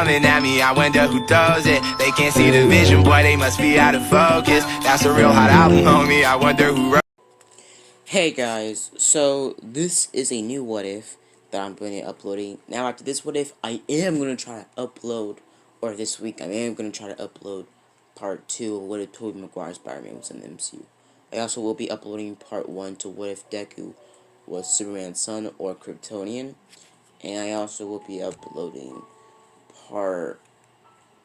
Coming at me, I wonder who does it. They can't see the vision, boy, they must be out of focus. That's a real hot album, homie. I wonder who wrote. Hey guys, so this is a new what if that I'm going to be uploading. Now after this what if, I am going to try to upload, or this week I am going to try to upload part 2 of what if Tobey Maguire's Spider-Man was in the MCU. I also will be uploading part 1 to what if Deku was Superman's son or Kryptonian. And I also will be uploading part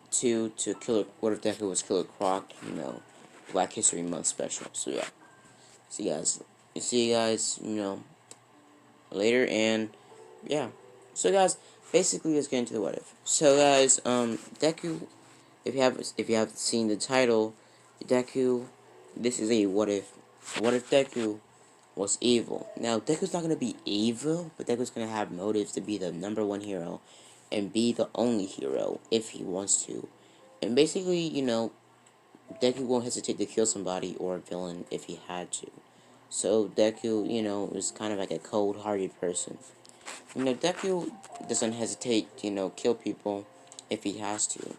2 to what if Deku was Killer Croc, Black History Month special. So yeah. See you guys, later, and yeah. So guys, basically let's get into the what if. So guys, Deku, if you have seen the title, Deku, this is a what if. What if Deku was evil? Now Deku's not gonna be evil, but Deku's gonna have motives to be the #1 hero and be the only hero if he wants to. And basically, Deku won't hesitate to kill somebody or a villain if he had to. So Deku, is kind of like a cold-hearted person. Deku doesn't hesitate to, kill people if he has to.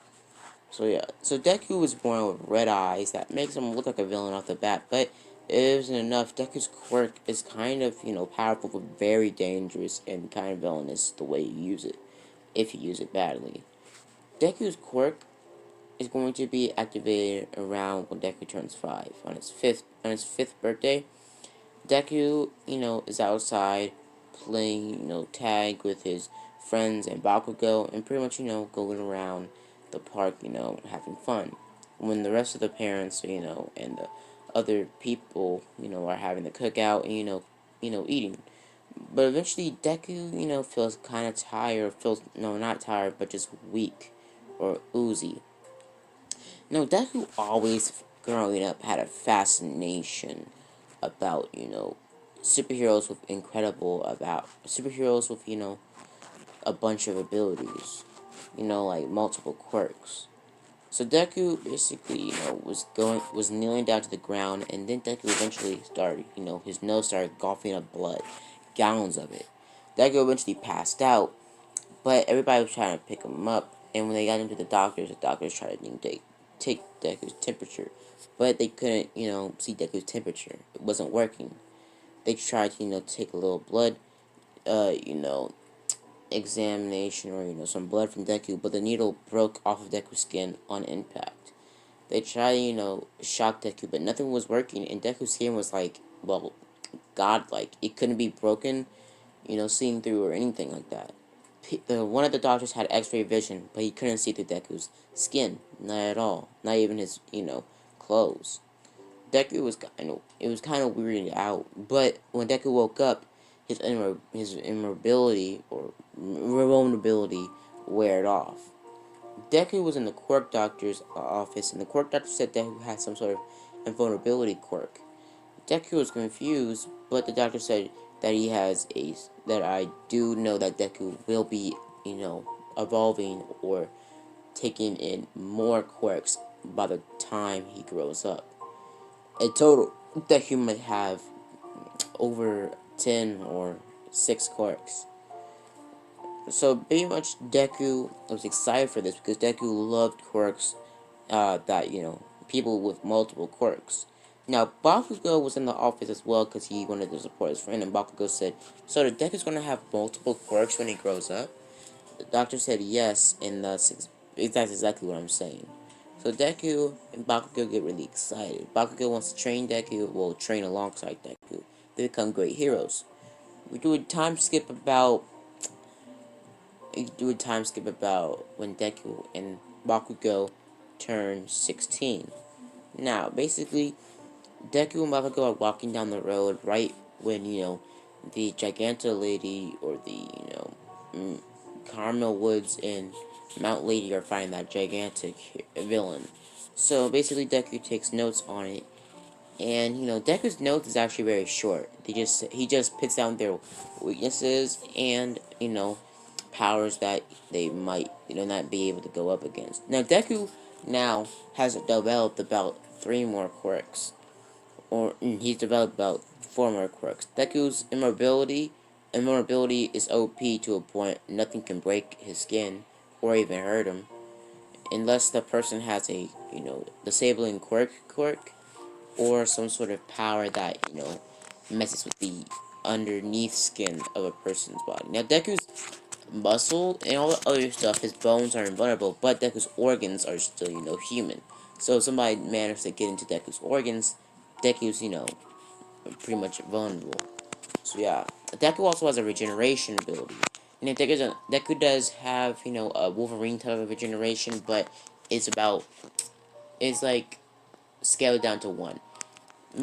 So yeah, so Deku was born with red eyes that makes him look like a villain off the bat, but it isn't enough. Deku's quirk is kind of, powerful but very dangerous and kind of villainous the way you use it, if you use it badly. Deku's quirk is going to be activated around when Deku turns 5 on his fifth birthday. Deku, is outside playing, tag with his friends and Bakugo, and pretty much, going around the park, having fun. When the rest of the parents, and the other people, are having the cookout and, eating. But eventually, Deku, feels kind of tired, not tired, but just weak or oozy. Deku always, growing up, had a fascination about, superheroes with, a bunch of abilities, like multiple quirks. So Deku basically, was kneeling down to the ground, and then Deku eventually started, his nose started coughing up blood, gallons of it. Deku eventually passed out, but everybody was trying to pick him up, and when they got him to the doctors tried to take Deku's temperature, but they couldn't, see Deku's temperature. It wasn't working. They tried to, take a little blood, examination, or, some blood from Deku, but the needle broke off of Deku's skin on impact. They tried to, shock Deku, but nothing was working, and Deku's skin was like, well, godlike. It couldn't be broken, seeing through or anything like that. One of the doctors had X-ray vision, but he couldn't see through Deku's skin, not at all, not even his, clothes. Deku was kind of weirded out, but when Deku woke up, his immobility or vulnerability weared off. Deku was in the quirk doctor's office, and the quirk doctor said Deku had some sort of invulnerability quirk. Deku was confused, but the doctor said that that I do know that Deku will be, evolving or taking in more quirks by the time he grows up. In total, Deku might have over 10 or 6 quirks. So pretty much Deku was excited for this because Deku loved quirks that, people with multiple quirks. Now, Bakugo was in the office as well because he wanted to support his friend, and Bakugo said, so the Deku's going to have multiple quirks when he grows up? The doctor said yes, and that's exactly what I'm saying. So Deku and Bakugo get really excited. Bakugo wants to train Deku, will train alongside Deku. They become great heroes. We do a time skip about when Deku and Bakugo turn 16. Now, basically, Deku and Bakugo are walking down the road right when, the Giganta Lady or the, Carmel Woods and Mount Lady are fighting that gigantic villain. So basically, Deku takes notes on it, and Deku's notes is actually very short. He just puts down their weaknesses and powers that they might not be able to go up against. Now Deku now has developed about 3 more quirks, or he's developed about 4 more quirks. Deku's immobility is OP to a point. Nothing can break his skin. or even hurt him, unless the person has a, disabling quirk, or some sort of power that, messes with the underneath skin of a person's body. Now, Deku's muscle and all the other stuff, his bones are invulnerable, but Deku's organs are still, human. So if somebody managed to get into Deku's organs, Deku's, pretty much vulnerable. So yeah, Deku also has a regeneration ability. And Deku does have, a Wolverine type of regeneration, but it's about, it's like scaled down to 1.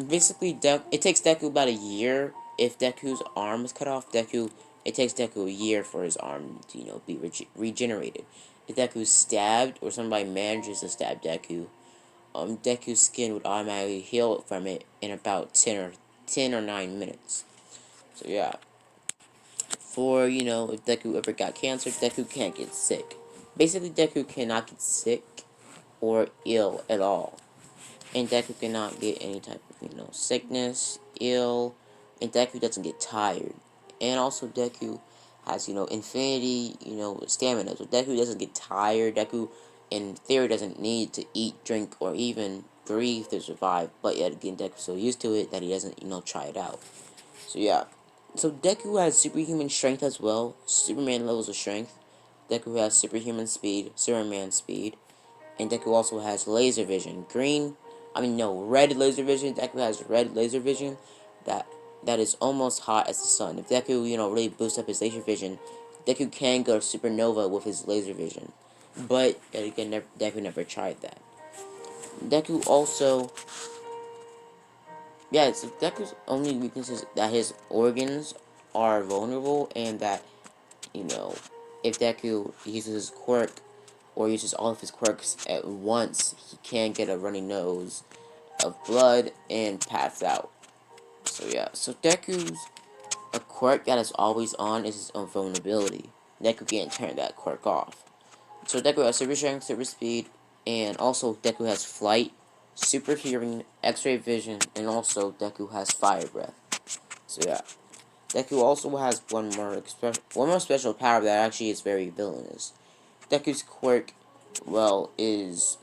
Basically, it takes Deku about a year. If Deku's arm is cut off, it takes Deku a year for his arm to, be regenerated. If Deku's stabbed, or somebody manages to stab Deku, Deku's skin would automatically heal from it in about 10 or 9 minutes. So yeah, for, if Deku ever got cancer, Deku can't get sick. Basically, Deku cannot get sick or ill at all. And Deku cannot get any type of, sickness, ill, and Deku doesn't get tired. And also Deku has, infinity, stamina. So Deku doesn't get tired. Deku, in theory, doesn't need to eat, drink, or even breathe to survive. But yet again, Deku's so used to it that he doesn't, try it out. So yeah. So Deku has superhuman strength as well. Superman levels of strength. Deku has superhuman speed, Superman speed. And Deku also has laser vision. Red laser vision. Deku has red laser vision that is almost hot as the sun. If Deku, really boosts up his laser vision, Deku can go supernova with his laser vision. But again, Deku never tried that. Deku also, yeah, so Deku's only weakness is that his organs are vulnerable, and that, you know, if Deku uses his quirk, or uses all of his quirks at once, he can get a runny nose of blood and pass out. So yeah, so Deku's a quirk that is always on is his invulnerability. Deku can't turn that quirk off. So Deku has super strength, super speed, and also Deku has flight, super hearing, X-ray vision, and also Deku has fire breath. So yeah, Deku also has one more special power that actually is very villainous. Deku's quirk, well, is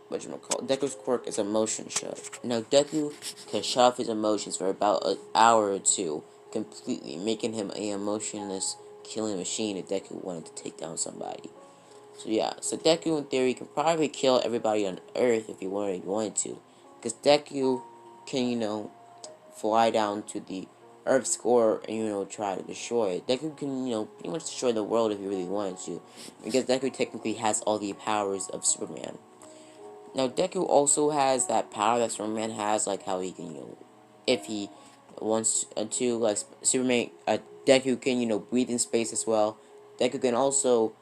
Deku's quirk is a motion shut. Now Deku can shut off his emotions for about an hour or two completely, making him a emotionless killing machine if Deku wanted to take down somebody. So yeah, so Deku in theory can probably kill everybody on Earth if he wanted to, because Deku can, fly down to the Earth's core and, try to destroy it. Deku can, pretty much destroy the world if he really wanted to, because Deku technically has all the powers of Superman. Now, Deku also has that power that Superman has, like how he can, if he wants to, like Superman, Deku can, breathe in space as well. Deku can also,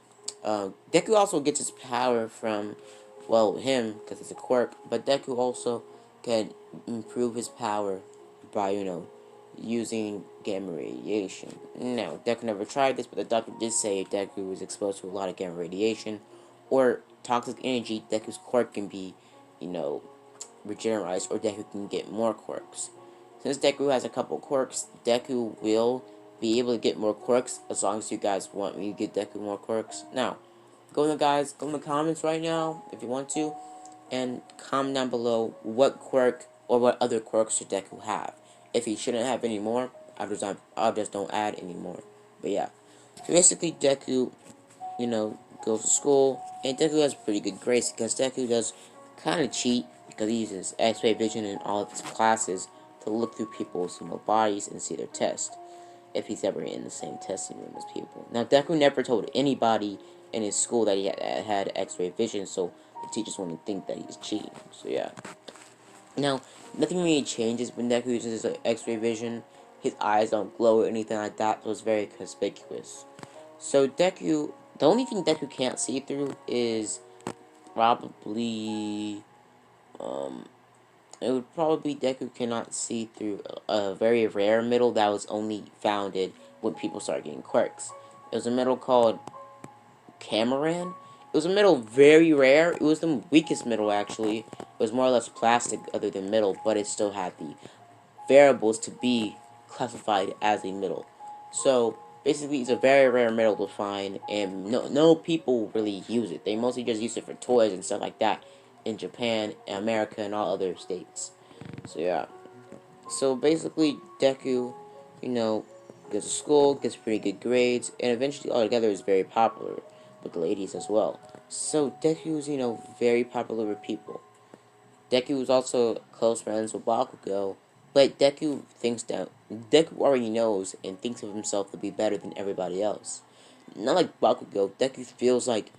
Deku also gets his power from, well, him, because it's a quirk, but Deku also can improve his power by, using gamma radiation. Now, Deku never tried this, but the doctor did say if Deku was exposed to a lot of gamma radiation or toxic energy, Deku's quirk can be, regenerized, or Deku can get more quirks. Since Deku has a couple quirks, Deku will be able to get more quirks as long as you guys want me to get Deku more quirks. Now, go in the comments right now if you want to, and comment down below what quirk or what other quirks should Deku have. If he shouldn't have any more, I just don't add anymore. But yeah, so basically Deku, goes to school, and Deku has pretty good grades because Deku does kind of cheat because he uses X-ray vision in all of his classes to look through people's, bodies and see their test if he's ever in the same testing room as people. Now, Deku never told anybody in his school that he had X-ray vision, so the teachers wouldn't think that he's cheating. So yeah. Now, nothing really changes when Deku uses his X-ray vision. His eyes don't glow or anything like that, so it's very conspicuous. So Deku, the only thing Deku can't see through is probably, it would probably be Deku cannot see through a very rare metal that was only founded when people started getting quirks. It was a metal called Cameron. It was a metal very rare. It was the weakest metal, actually. It was more or less plastic other than metal, but it still had the variables to be classified as a metal. So, Basically, it's a very rare metal to find, and no people really use it. They mostly just use it for toys and stuff like that in Japan, America, and all other states. So yeah. So basically, Deku, you know, goes to school, gets pretty good grades, and eventually altogether is very popular with the ladies as well. So Deku's, very popular with people. Deku was also close friends with Bakugo, but Deku already knows and thinks of himself to be better than everybody else. Not like Bakugo, Deku feels like,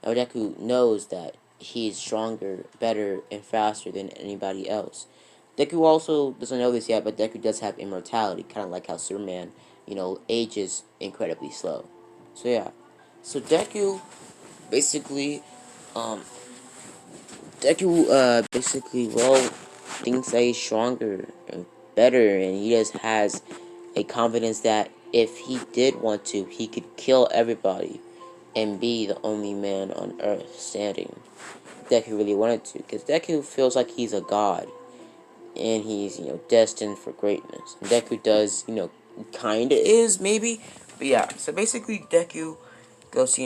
or Deku knows that he's stronger, better, and faster than anybody else. Deku also doesn't know this yet, but Deku does have immortality, kind of like how Superman, ages incredibly slow. So yeah, so basically, um, Deku thinks that he's stronger and better, and he just has a confidence that if he did want to, he could kill everybody and be the only man on Earth standing. Deku really wanted to, because Deku feels like he's a god, and he's, destined for greatness. And Deku does, kinda is, maybe, but yeah, so basically Deku goes,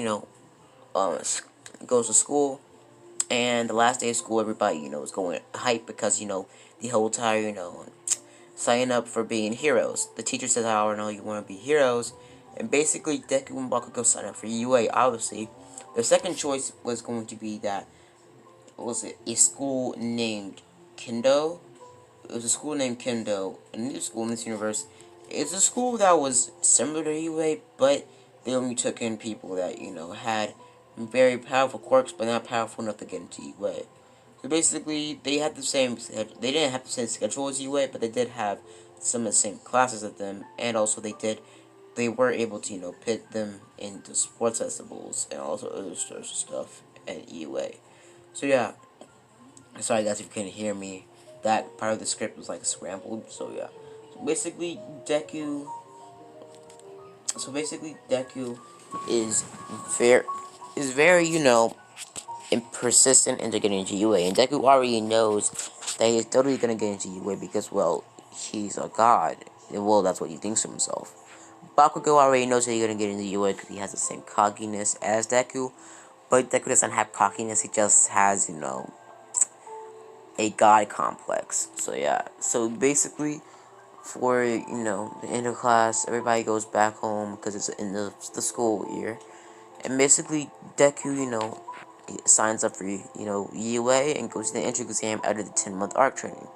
um, goes to school, and the last day of school, everybody, is going hype because, the whole entire, sign up for being heroes. The teacher says, "Oh, no, you want to be heroes," and basically Deku and Bakugo sign up for UA. Obviously, their second choice was going to be that, what was it, a school named Kendo. It was a school named Kendo, a new school in this universe. It's a school that was similar to UA, but they only took in people that, had very powerful quirks, but not powerful enough to get into UA. So basically, they had the same. They didn't have the same schedule as UA, but they did have some of the same classes as them, and also they were able to, pit them into sports festivals and also other sorts of stuff at UA. So yeah, sorry guys if you couldn't hear me. That part of the script was like scrambled. So yeah. So basically, Deku. Deku is very and persistent into getting into UA, and Deku already knows that he's totally gonna get into UA because, well, he's a god. Well, that's what he thinks of himself. Bakugo already knows that he's gonna get into UA because he has the same cockiness as Deku, but Deku doesn't have cockiness. He just has, a god complex. So yeah. So basically, for the end of class, everybody goes back home because it's in the school year, and basically Deku, signs up for UA and goes to the entrance exam out of the 10-month arc training.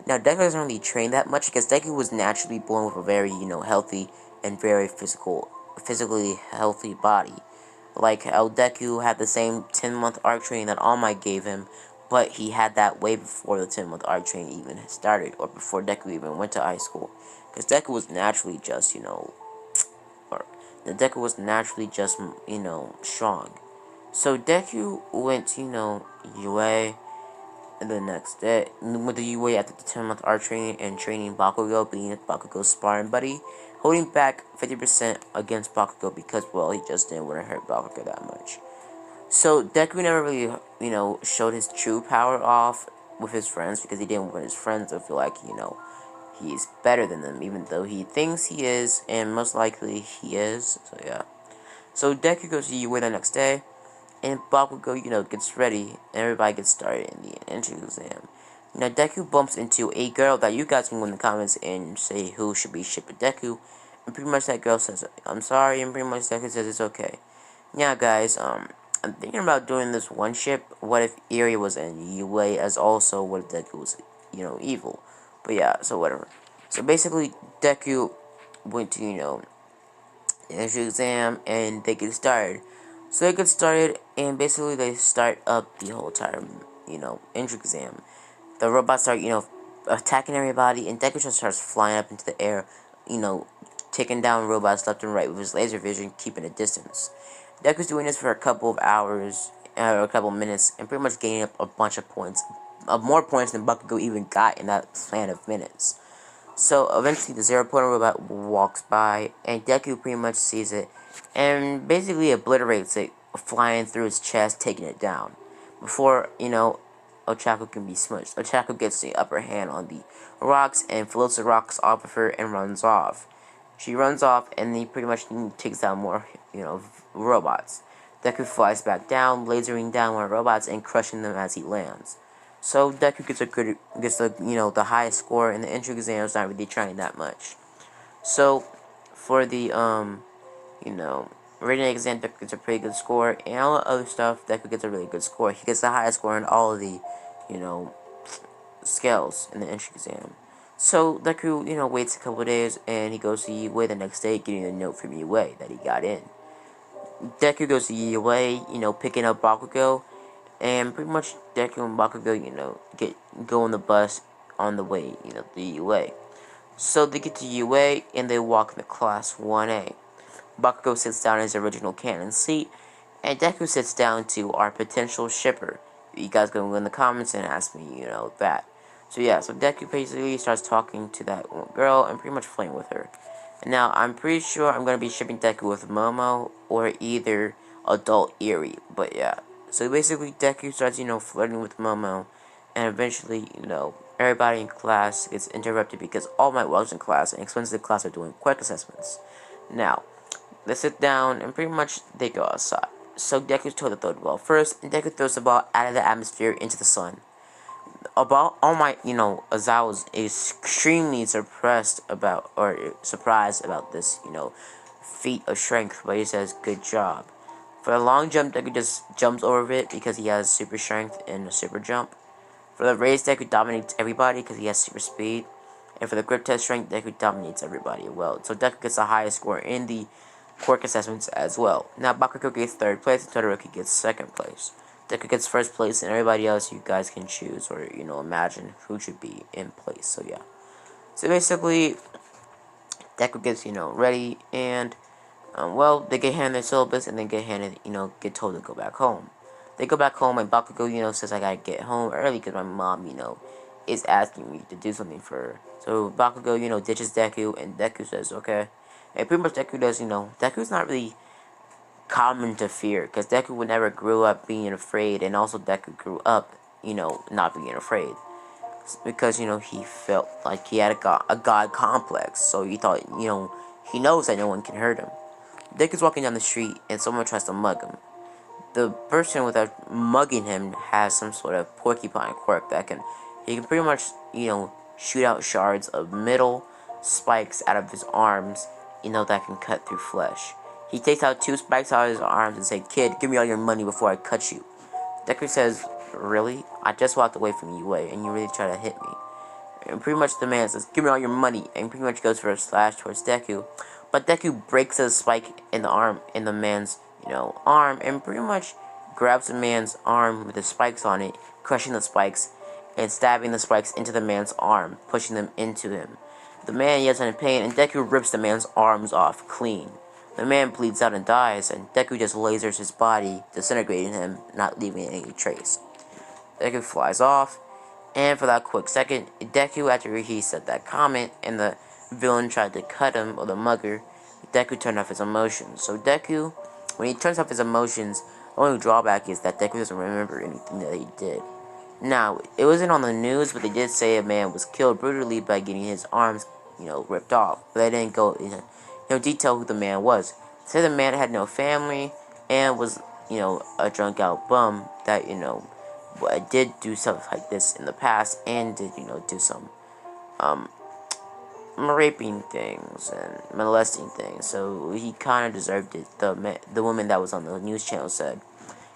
Now Deku doesn't really train that much because Deku was naturally born with a very healthy and very physically healthy body. Like how Deku had the same 10-month arc training that All Might gave him, but he had that way before the 10-month arc training even started, or before Deku even went to high school. Because Deku was naturally just, or the Deku was naturally just, strong. So Deku went to, UA the next day, with the UA after the 10-month arc training and training Bakugo, being Bakugo's sparring buddy, holding back 50% against Bakugo because, well, he just didn't want to hurt Bakugo that much. So Deku never really, showed his true power off with his friends because he didn't want his friends to feel like, he's better than them, even though he thinks he is, and most likely he is. So yeah. So Deku goes to UA the next day, and Bakugo, gets ready, and everybody gets started in the entrance exam. Now, Deku bumps into a girl that you guys can go in the comments and say who should be shipped with Deku, and pretty much that girl says, "I'm sorry," and pretty much Deku says it's okay. Now, guys, I'm thinking about doing this one ship. What if Eri was in UA as also what if Deku was, evil? But yeah, so whatever. So basically, Deku went to, entrance exam, and they get started. So they get started, and basically they start up the whole entire, entrance exam. The robots start, attacking everybody, and Deku just starts flying up into the air, you know, taking down robots left and right with his laser vision, keeping a distance. Deku's doing this for a couple of hours, or a couple of minutes, and pretty much gaining up a bunch of points, more points than Bakugo even got in that span of minutes. So eventually the Zero Point robot walks by, and Deku pretty much sees it, and basically obliterates it, flying through its chest, taking it down. Before, Ochako can be smushed. Ochako gets the upper hand on the rocks, and floats the rocks off of her and runs off. She runs off, and he pretty much takes down more, robots. Deku flies back down, lasering down more robots and crushing them as he lands. So Deku gets the highest score in the entry exams, not really trying that much. So for the you know, written exam, Deku gets a pretty good score, and all the other stuff, Deku gets a really good score. He gets the highest score in all of the, you know, scales in the entry exam. So Deku, waits a couple days, and he goes to UA the next day, getting a note from UA that he got in. Deku goes to UA, picking up Bakugo, and pretty much Deku and Bakugo, go on the bus on the way, to UA. So they get to UA, and they walk into class 1A. Bakugo sits down in his original canon seat, and Deku sits down to our potential shipper. You guys go in the comments and ask me, that. So yeah, so Deku basically starts talking to that one girl and pretty much playing with her. And now, I'm pretty sure I'm going to be shipping Deku with Momo or either Adult Eerie, but yeah. So basically, Deku starts, flirting with Momo, and eventually, everybody in class gets interrupted because All Might walks in class and explains the class are doing quick assessments. Now, they sit down and pretty much they go outside. So Deku's told to throw the ball first, and Deku throws the ball out of the atmosphere into the sun. About All Might, Azal is extremely surprised about this, feat of strength, but he says, good job. For the long jump, Deku just jumps over it because he has super strength and a super jump. For the race, Deku dominates everybody because he has super speed. And for the grip test strength, Deku dominates everybody as well. So Deku gets the highest score in the quirk assessments as well. Now Bakugo gets 3rd place and Todoroki gets 2nd place. Deku gets 1st place, and everybody else you guys can choose or, imagine who should be in place. So yeah. So basically, Deku gets, ready, and, they get handed their syllabus, and then get told to go back home. They go back home, and Bakugo, says, I gotta get home early because my mom, is asking me to do something for her. So Bakugo, ditches Deku, and Deku says, okay. And pretty much Deku does, Deku's not really common to fear, because Deku would never grew up being afraid, and also Deku grew up, not being afraid. Because, he felt like he had a god complex, so he thought, he knows that no one can hurt him. Deku's walking down the street, and someone tries to mug him. The person without mugging him has some sort of porcupine quirk that he can pretty much, shoot out shards of metal spikes out of his arms, that can cut through flesh. He takes out 2 spikes out of his arms and says, kid, give me all your money before I cut you. Deku says, really? I just walked away from you, and you really try to hit me. And pretty much the man says, give me all your money, and pretty much goes for a slash towards Deku. But Deku breaks a spike in the man's, arm, and pretty much grabs the man's arm with the spikes on it, crushing the spikes, and stabbing the spikes into the man's arm, pushing them into him. The man yells in pain, and Deku rips the man's arms off clean. The man bleeds out and dies, and Deku just lasers his body, disintegrating him, not leaving any trace. Deku flies off, and for that quick second, Deku, after he said that comment, and the villain tried to cut him, or the mugger, Deku turned off his emotions. So Deku, when he turns off his emotions, the only drawback is that Deku doesn't remember anything that he did. Now, it wasn't on the news, but they did say a man was killed brutally by getting his arms, ripped off. But they didn't go into, detail who the man was. They said the man had no family and was, a drunk out bum that, did do stuff like this in the past and did, do some, raping things and molesting things. So he kind of deserved it. The woman that was on the news channel said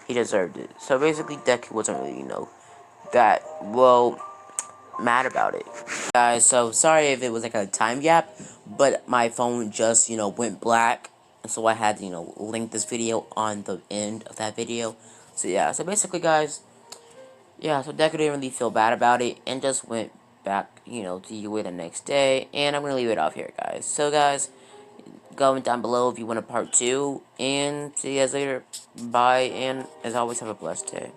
he deserved it. So basically, Deku wasn't really, that well mad about it. Guys, so sorry if it was like a time gap, but my phone just, went black. So I had to, link this video on the end of that video. So yeah, so basically, guys, yeah, so Deku didn't really feel bad about it and just went back, to UA the next day. And I'm going to leave it off here, guys. So, guys, comment down below if you want a part 2. And see you guys later. Bye, and as always, have a blessed day.